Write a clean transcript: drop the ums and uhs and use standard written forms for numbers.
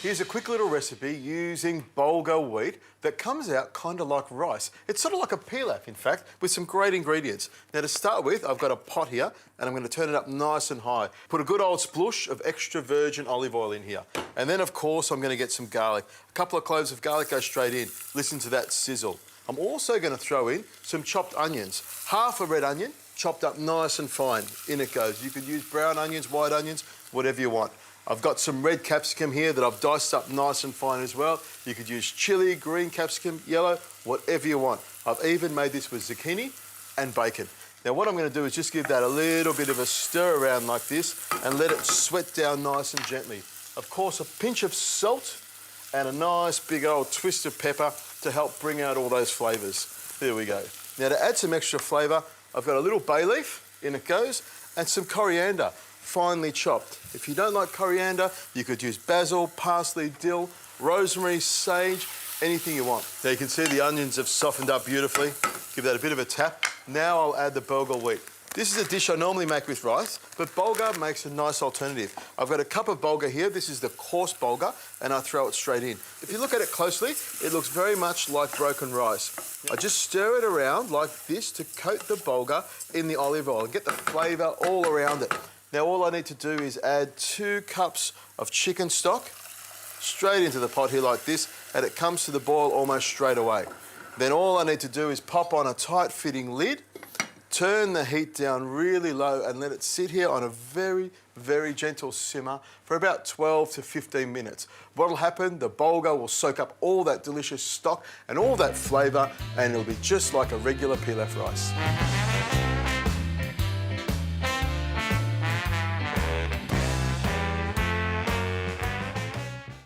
Here's a quick little recipe using bulgur wheat that comes out kind of like rice. It's sort of like a pilaf, in fact, with some great ingredients. Now, to start with, I've got a pot here, and I'm going to turn it up nice and high. Put a good old splush of extra virgin olive oil in here. And then, of course, I'm going to get some garlic. A couple of cloves of garlic go straight in. Listen to that sizzle. I'm also going to throw in some chopped onions. Half a red onion, chopped up nice and fine. In it goes. You could use brown onions, white onions, whatever you want. I've got some red capsicum here that I've diced up nice and fine as well. You could use chilli, green capsicum, yellow, whatever you want. I've even made this with zucchini and bacon. Now what I'm going to do is just give that a little bit of a stir around like this and let it sweat down nice and gently. Of course, a pinch of salt and a nice big old twist of pepper to help bring out all those flavours. There we go. Now to add some extra flavour, I've got a little bay leaf, in it goes, and some coriander, finely chopped. If you don't like coriander, you could use basil, parsley, dill, rosemary, sage, anything you want. Now you can see the onions have softened up beautifully. Give that a bit of a tap. Now I'll add the bulgur wheat. This is a dish I normally make with rice, but bulgur makes a nice alternative. I've got a cup of bulgur here. This is the coarse bulgur, and I throw it straight in. If you look at it closely, it looks very much like broken rice. I just stir it around like this to coat the bulgur in the olive oil and get the flavour all around it. Now all I need to do is add 2 cups of chicken stock straight into the pot here like this, and it comes to the boil almost straight away. Then all I need to do is pop on a tight fitting lid, turn the heat down really low and let it sit here on a very, very gentle simmer for about 12 to 15 minutes. What'll happen, the bulgur will soak up all that delicious stock and all that flavour, and it'll be just like a regular pilaf rice.